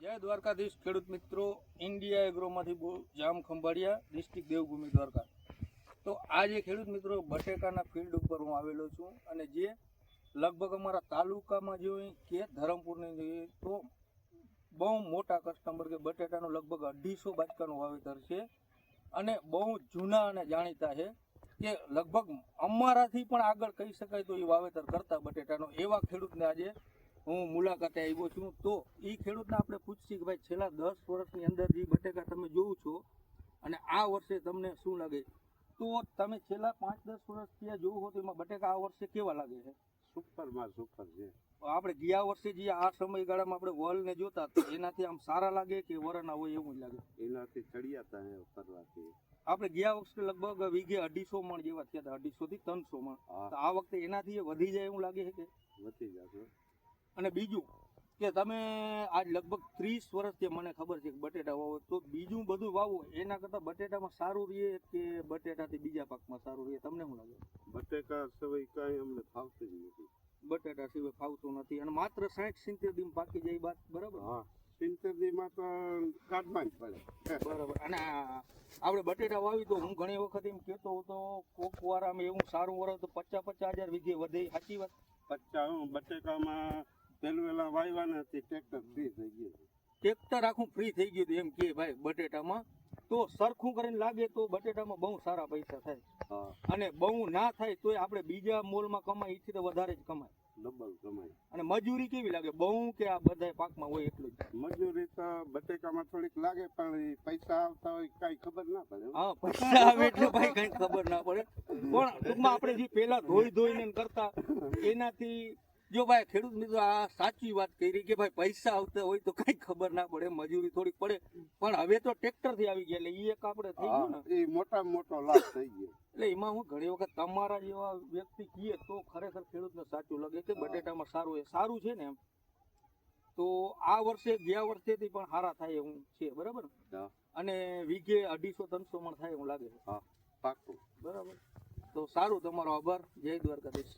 જય દ્વારકાધીશ ખેડૂત મિત્રો, ઇન્ડિયા એગ્રોમાંથી જામ ખંભાળિયા, ડિસ્ટ્રિક્ટ દેવભૂમિ દ્વારકા. તો આજે ખેડૂત મિત્રો બટેકાના ફિલ્ડ ઉપર હું આવેલો છું અને જે લગભગ અમારા તાલુકામાં જોઈએ કે ધરમપુરની જોઈએ તો બહુ મોટા કસ્ટમર કે બટેટાનું લગભગ 250 બાચકાનું વાવેતર છે અને બહુ જૂના અને જાણીતા છે કે લગભગ અમારાથી પણ આગળ કહી શકાય તો એ વાવેતર કરતા બટેટાનો એવા ખેડૂતને આજે હું મુલાકાતે આવ્યો છું. તો એ ખેડૂતને આપણે પૂછીએ કે ભાઈ છેલ્લા 10 વર્ષની અંદર જે બટેકા તમે જોવો છો અને આ વર્ષે તમને શું લાગે, તો તમે છેલ્લા 5-10 વર્ષ ત્યાં જોવો તો એમાં બટેકા આ વર્ષે કેવા લાગે છે? સુપરમાં સુપર છે. આપણે ગયા વર્ષે જે આ સમયગાળામાં આપણે વલને જોતા તો એનાથી આમ સારા લાગે કે વરના હોય એવું જ લાગે? એનાથી ચડિયાતા હે કરવાથી. આપણે ગયા વખતે લગભગ વીઘે 250 મણ જેવા થયા હતા, 250 થી 300 મણ. તો આ વખતે એનાથી વધી જાય એવું લાગે છે કે વધી જશે? અને બીજું કે તમે આજ લગભગ 30 વર્ષથી મને ખબર છે કે બટેટા વાવો, તો બીજું બધું વાવો એના કરતાં બટેટામાં સારું રહે કે બટેટાથી બીજા પાકમાં સારું રહે? તમને શું લાગે? બટેકા સિવાય કાંઈ અમને ફાવતું જ નથી. બટેટા સિવાય ફાવતું નથી અને માત્ર 60-70 દિન પાકી જાય બાદ, બરાબર? હા, 70 દીમાં તો કાઢવા જ પડે. બરાબર. અને આપણે બટેટા વાવી તો હું ઘણી વખત એમ કહેતો હતો કોક વાર આમ એવું સારું વરસ તો 50-50 હજાર વીઘે વધે, સાચી વાત? 50 બટેકામાં પેલું વાવ્યા નથી, ટ્રેક્ટર ફ્રી થઈ ગયું. ટ્રેક્ટર આખું ફ્રી થઈ ગયું એમ કે ભાઈ બટેટામાં, તો સરખું કરીને લાગે તો બટેટામાં બહુ સારા પૈસા થાય. હા, અને બહુ ના થાય તોય આપણે બીજા મોલમાં કમાય એથી તો વધારે જ કમાય, ડબલ કમાય. અને મજૂરી કેવી લાગે, બહુ કે આ બધા પાકમાં હોય એટલું જ? મજૂરી તો બટેકામાં થોડીક લાગે પણ એ પૈસા આવતા હોય કાંઈ ખબર ના પડે. હા, પૈસા આવે એટલે ભાઈ કઈ ખબર ના પડે, પણ ટૂંકમાં આપણે જે પેલા ધોઈને કરતા એનાથી જો ભાઈ ખેડૂત મિત્રો આ સાચી વાત કરી કે ભાઈ પૈસા આવતા હોય તો કઈ ખબર ના પડે, મજૂરી થોડીક પડે, પણ હવે તો ટ્રેક્ટર થી આવી ગયા એટલે એ એક આપણે થઈ ગયું ને, એ મોટામાં મોટો લાભ થઈ ગયો. એટલે એમાં હું ઘણી વખત તમારા જેવા વ્યક્તિ કહીએ તો ખરેખર ખેડૂતને સાચું લાગે કે બટેટામાં સારું છે ને એમ. તો આ વર્ષે ગયા વર્ષેથી પણ સારા થાય એવું છે, બરાબર? અને વીઘે 250-300 મણ થાય એવું લાગે છે? હા, પાકું. બરાબર. તો સારું, તમારો આભાર. જય દ્વારકાધીશ.